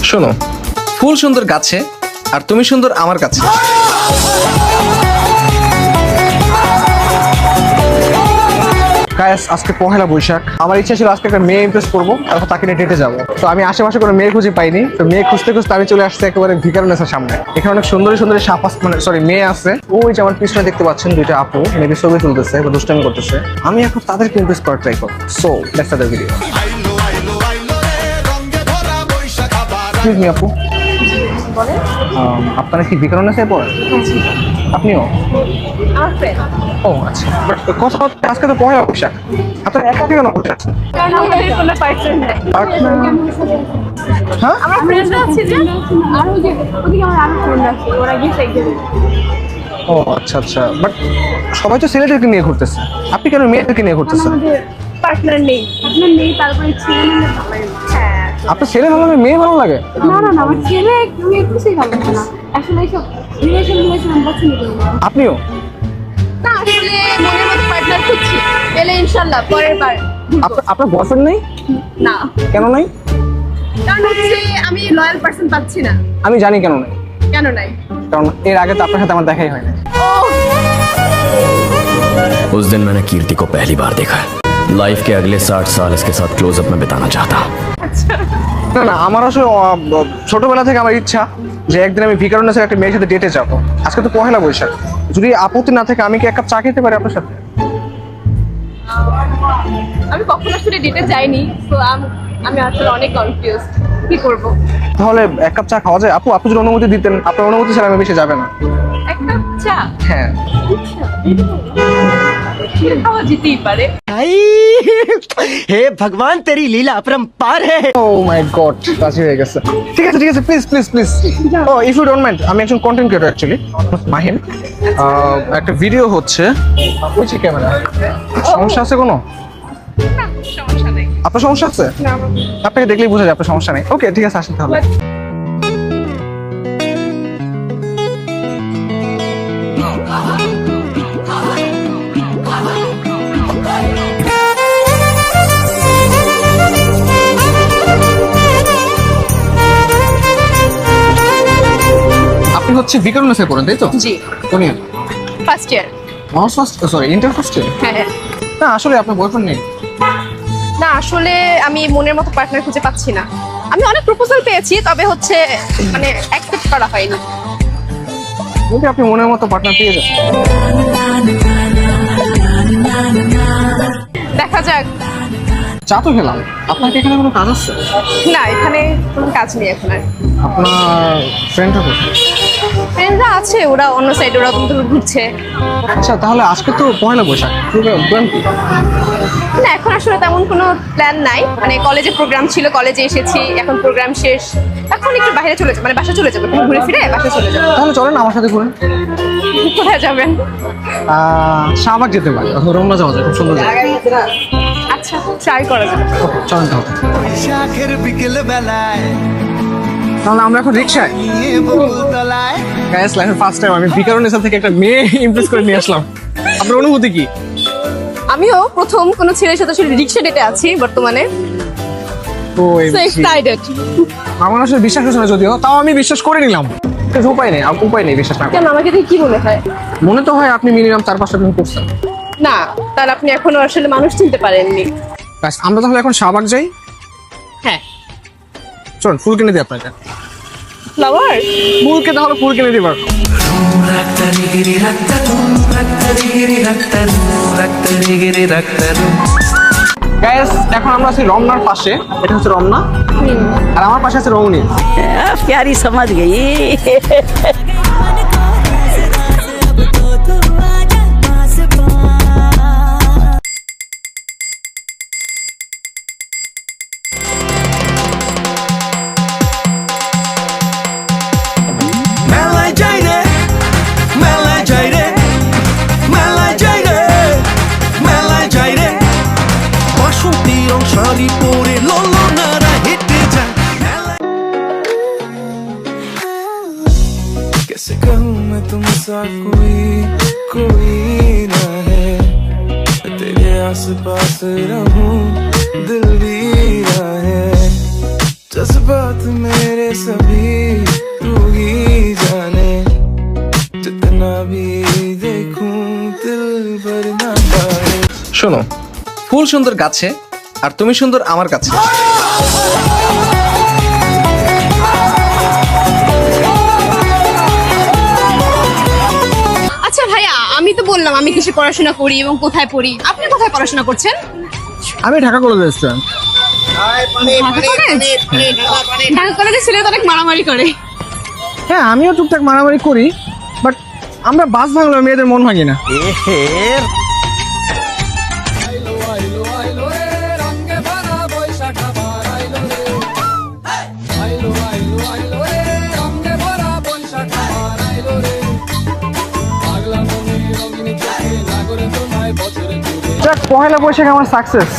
শোনো, ফুল সুন্দর গাছে আর তুমি সুন্দর আমার কাছে। গাইস, আজকে পহেলা বৈশাখ। আমার ইচ্ছা ছিল আজকে একটা মেয়ে ইমপ্রেস করবো, তারপর তাকে নিয়ে ডেটে যাবো। তো আমি আশেপাশে কোনো মেয়ে খুঁজে পাইনি, তো মেয়ে খুঁজতে খুঁজতে আমি চলে আসছি একেবারে ভিকারুননিসার সামনে। এখানে অনেক সুন্দরী সুন্দরী সাপ মানে সরি মেয়ে আছে। ওই যে আমার পিছনে দেখতে পাচ্ছেন দুইটা আপু মেবি ছবি তুলতেছে বা দুষ্টামি করতেছে। আমি এখন তাদেরকে ইমপ্রেস করার ট্রাই করবো। So let's start the video. Excuse me আপু, আপনারা কি ভিকারুননিসায় পড়েন? আপনিও? আমার ফ্রেন্ড। ও আচ্ছা, বাট কথা হচ্ছে আজকে তো পহেলা বৈশাখ, আপনারা একা কেন বসে আছেন? কারণ আমাদের কোনো পার্টনার নেই। হ্যাঁ, আমার ফ্রেন্ডরা আছে যে আরো যে ওদিকে আমার আরো ফ্রেন্ড আছে, ওরা গিয়েছে একদিন। ও আচ্ছা আচ্ছা, বাট সবাই তো ছেলেদেরকে নিয়ে ঘুরতেছে, আপনি কেন মেয়েদেরকে নিয়ে ঘুরতেছেন? আমাদের পার্টনার নেই, তারপরে ছেলে মিলে ভালো লাগে। হ্যাঁ, আপনার ছেলে ভালো লাগে মেয়ে ভালো লাগে? না না না, আমার ছেলে মেয়ে কিছুই ভালো লাগে না। আসলে এইসব রিলেশন আমি পছন্দ করি না। আপনিও? না, আসলে মনের মতো পার্টনার খুঁজছি, পেলে ইনশাল্লাহ পরের বার ঘুরবো। আপনার বয়ফ্রেন্ড নেই? না, কেন নাই? কারণ হচ্ছে আমি লয়াল পার্সন পাচ্ছি না। আমি জানি কেন নাই, কেন নাই? কারণ এর আগে তো আপনার সাথে আমার দেখাই হয় না। उस दिन मैंने कीर्ति को पहली बार देखा। लाइफ के अगले 60 साल इसके साथ क्लोजअप में बिताना चाहता हूँ। না না, আমার আসলে ছোটবেলা থেকে আমার ইচ্ছা যে একদিন আমি ভিকারুননিসার একটা মেয়ের সাথে ডেটে যাবো। আজকে তো পহেলা বৈশাখ, যদি আপত্তি না থাকে আমি কি এক কাপ চা খেতে পারি আপনার সাথে? আমি কখনো আসলে ডেটে যাইনি, তো আমি আসলে অনেক কনফিউজ, কি করব। তাহলে এক কাপ চা খাওয়া যায়? আপু, আপনি যদি অনুমতি দিতেন, আপনার অনুমতি ছাড়া আমি বেশি যাবে না। এক কাপ চা? হ্যাঁ। খাওয়া যেতেই পারে। हे भगवान तेरी लीला अपरंपार है। ও মাই গড, রাজি হয়ে গেছে। ঠিক আছে ঠিক আছে, প্লিজ প্লিজ প্লিজ। ও ইফ ইউ ডোন্ট মাইন্ড, আমি একজন কন্টেন্ট ক্রিয়েটর অ্যাকচুয়ালি, মাহিম। একটা ভিডিও হচ্ছে, ওই যে ক্যামেরা। সমস্যা আছে কোনো? না, সমস্যা নেই। আপনার সমস্যা আছে? না, আপনাকে দেখলেই বোঝা যায় আপনার সমস্যা নেই। ওকে ঠিক আছে, আসেন তাহলে। আপনি হচ্ছে ভিকারুননিসায় পড়েন, তাই তো? জি, কোন year? First year. Honours first, sorry inter first year? হ্যাঁ, না আসলে আপনার বয়ফ্রেন্ড নেই? না আসলে আমি মনের মতো পার্টনার খুঁজে পাচ্ছি না। আমি অনেক প্রপোজাল পেয়েছি, তবে হচ্ছে মানে অ্যাকসেপ্ট করা হয়নি। যদি আপনি মনের মতো পার্টনার পেয়ে যান, দেখা যাক। চা তো খেলাম, আপনার কি এখানে কোনো কাজ আছে? না, এখানে কোনো কাজ নেই এখন আর। আপনার ফ্রেন্ডটা কোথায়? ফ্রেন্ডরা আছে, ওরা অন্য সাইডে, ওরা তুমি ঘুরছে। আচ্ছা, তাহলে আজকে তো পহেলা বৈশাখ, প্ল্যান কি? না, এখন আসলে তেমন কোনো প্ল্যান নাই। মানে কলেজে প্রোগ্রাম ছিল, কলেজে এসেছি, এখন প্রোগ্রাম শেষ, এখন একটু বাইরে চলে যাবো, মানে বাসা চলে যাবো, ঘুরে ফিরে বাসা চলে যাবো। তাহলে চলেন আমার সাথে ঘুরেন। কোথায় যাবেন? শাহবাগ যেতে পারি, অথবা রমনা যাওয়া যায়, খুব সুন্দর জায়গা। আচ্ছা, ট্রাই করা যাবে। ওকে চলেন তাহলে। শাখের বিকেল বেলায় তাহলে আমরা এখন রিক্সায়। নিয়ে বকুলতলায় গাইস, লাইফে ফার্স্ট টাইম আমি ভিকারুননিসা থেকে একটা মেয়ে ইমপ্রেস করে নিয়ে আসলাম। আপনার অনুভূতি কি? আমিও প্রথম কোনো ছেলের সাথে আসলে রিক্সা ডেটে আছি বর্তমানে। তো সো এক্সাইটেড। আমার আসলে বিশ্বাস হচ্ছে না, যদিও তাও আমি বিশ্বাস করে নিলাম। কিন্তু উপায় নেই, উপায় নেই বিশ্বাস না করার। কেন, আমাকে দেখে কি মনে হয়? মনে তো হয় আপনি মিনিমাম 4-5টা প্রেম করছেন। না, তাহলে আপনি এখনো আসলে মানুষ চিনতে পারেননি। ব্যাস, আমরা তাহলে এখন শাহবাগ যাই। হ্যাঁ, চলুন ফুল কিনে দিই আপনাকে। ফ্লাওয়ার? ফুলকে তাহলে ফুল কিনে দিবার। গাইস, এখন আমরা আছি রমনার পাশে, এটা হচ্ছে রমনা, আর আমার পাশে আছে রমণী। प्यारी समझ गई। মেলায় যাই রে, মেলায় যাই রে, মেলায় যাই রে, মেলায় যাই রে, বাসন্তী রং শাড়ি পরে ললনারা হেঁটে যায় মেলায়। कैसे कहूँ मैं तुमसा कोई ना है, तेरे आसपास रहूं दिल भी ना है, जज्बात मेरे सभी तू ही जाने जितना भी देखूं दिल भर ना पाए শোনো, ফুল সুন্দর গাছে আর তুমি সুন্দর আমার কাছে। আচ্ছা ভাইয়া, আমি তো বললাম আমি কিসে পড়াশোনা করি এবং কোথায় পড়ি। আপনি কোথায় পড়াশোনা করছেন? আমি ঢাকা কলেজে স্টুডেন্ট। ঢাকা কলেজে ছেলেরা তো অনেক মারামারি করে। হ্যাঁ, আমিও টুকটাক মারামারি করি, বাট আমরা বাস ভাঙলে মেয়েদের মন ভাঙি না। যাক, পহেলা বৈশাখ আমার সাকসেস।